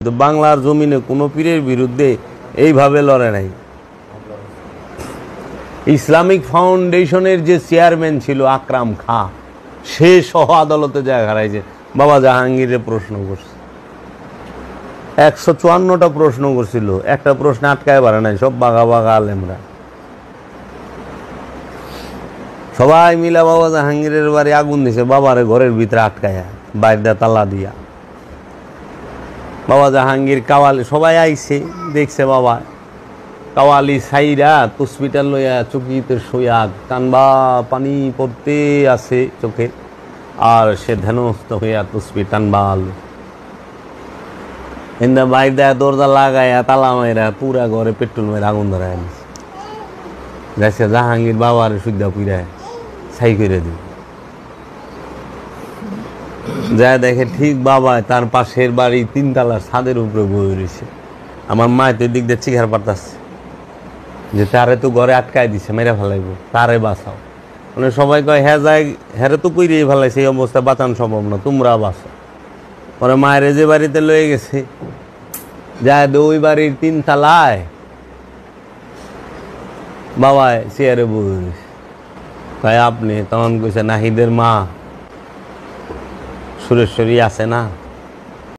কিন্তু বাংলার জমিনে কোনো পীরের বিরুদ্ধে এইভাবে লড়ে নাই। ইসলামিক ফাউন্ডেশনের যে চেয়ারম্যান ছিল আকরাম খাঁ, সে সহ আদালতে জায়গা হারাইছে। বাবা জাহাঙ্গীরের প্রশ্ন করছে, 154টা প্রশ্ন করছিল, একটা প্রশ্ন আটকায় পারে নাই, সব বাঘা বাঘা আলেমরা সবাই মিলা বাবা জাহাঙ্গীরের বাড়ি আগুন দিছে, বাবারে ঘরের ভিতরে আটকায়া, বাইরে তালা দিয়া। বাবা জাহাঙ্গীর কাওয়ালি সবাই আইছে, দেখছে বাবা কাওয়ালি সাইরা হসপিটাল লইয়া চকিতে শোয়া কানবা পানি পড়তে আছে চোখে, আর সে ধ্যানস্থ হইয়া তসবি টানবাল এন্দা বাইরে দরজা লাগাইয়া তালা মাইরা পুরা ঘরে পেট্রোল মেরে আগুন ধরাই আনিছে। যাইছে জাহাঙ্গীর বাবার সুদ্ধা পুরা ছাই করে দিল। যা দেখে ঠিক বাবা তার পাশের বাড়ি 3 তলার ছাদের উপরে বয়ে রয়েছে। আমার মা তো দিক দিয়ে চিঘার পারতাছে যে তারে তো ঘরে আটকায় দিছে, মেরে ফেলাইব, তারে বাঁচাও। মানে সবাই কয় হ্যাঁ যাই, হ্যাঁ তো কইরেই ফেলাইছে, এই অবস্থা বাঁচানো সম্ভব না, তোমরা বাঁচাও। পরে মায়ের যে বাড়িতে লয়ে গেছে, যায় ওই বাড়ির 3 তলায় বাবা চেয়ারে বয়ে রয়েছে। তাই আপনি তখন কইছে নাহিদের মা সুরেশ্বরী আছে না,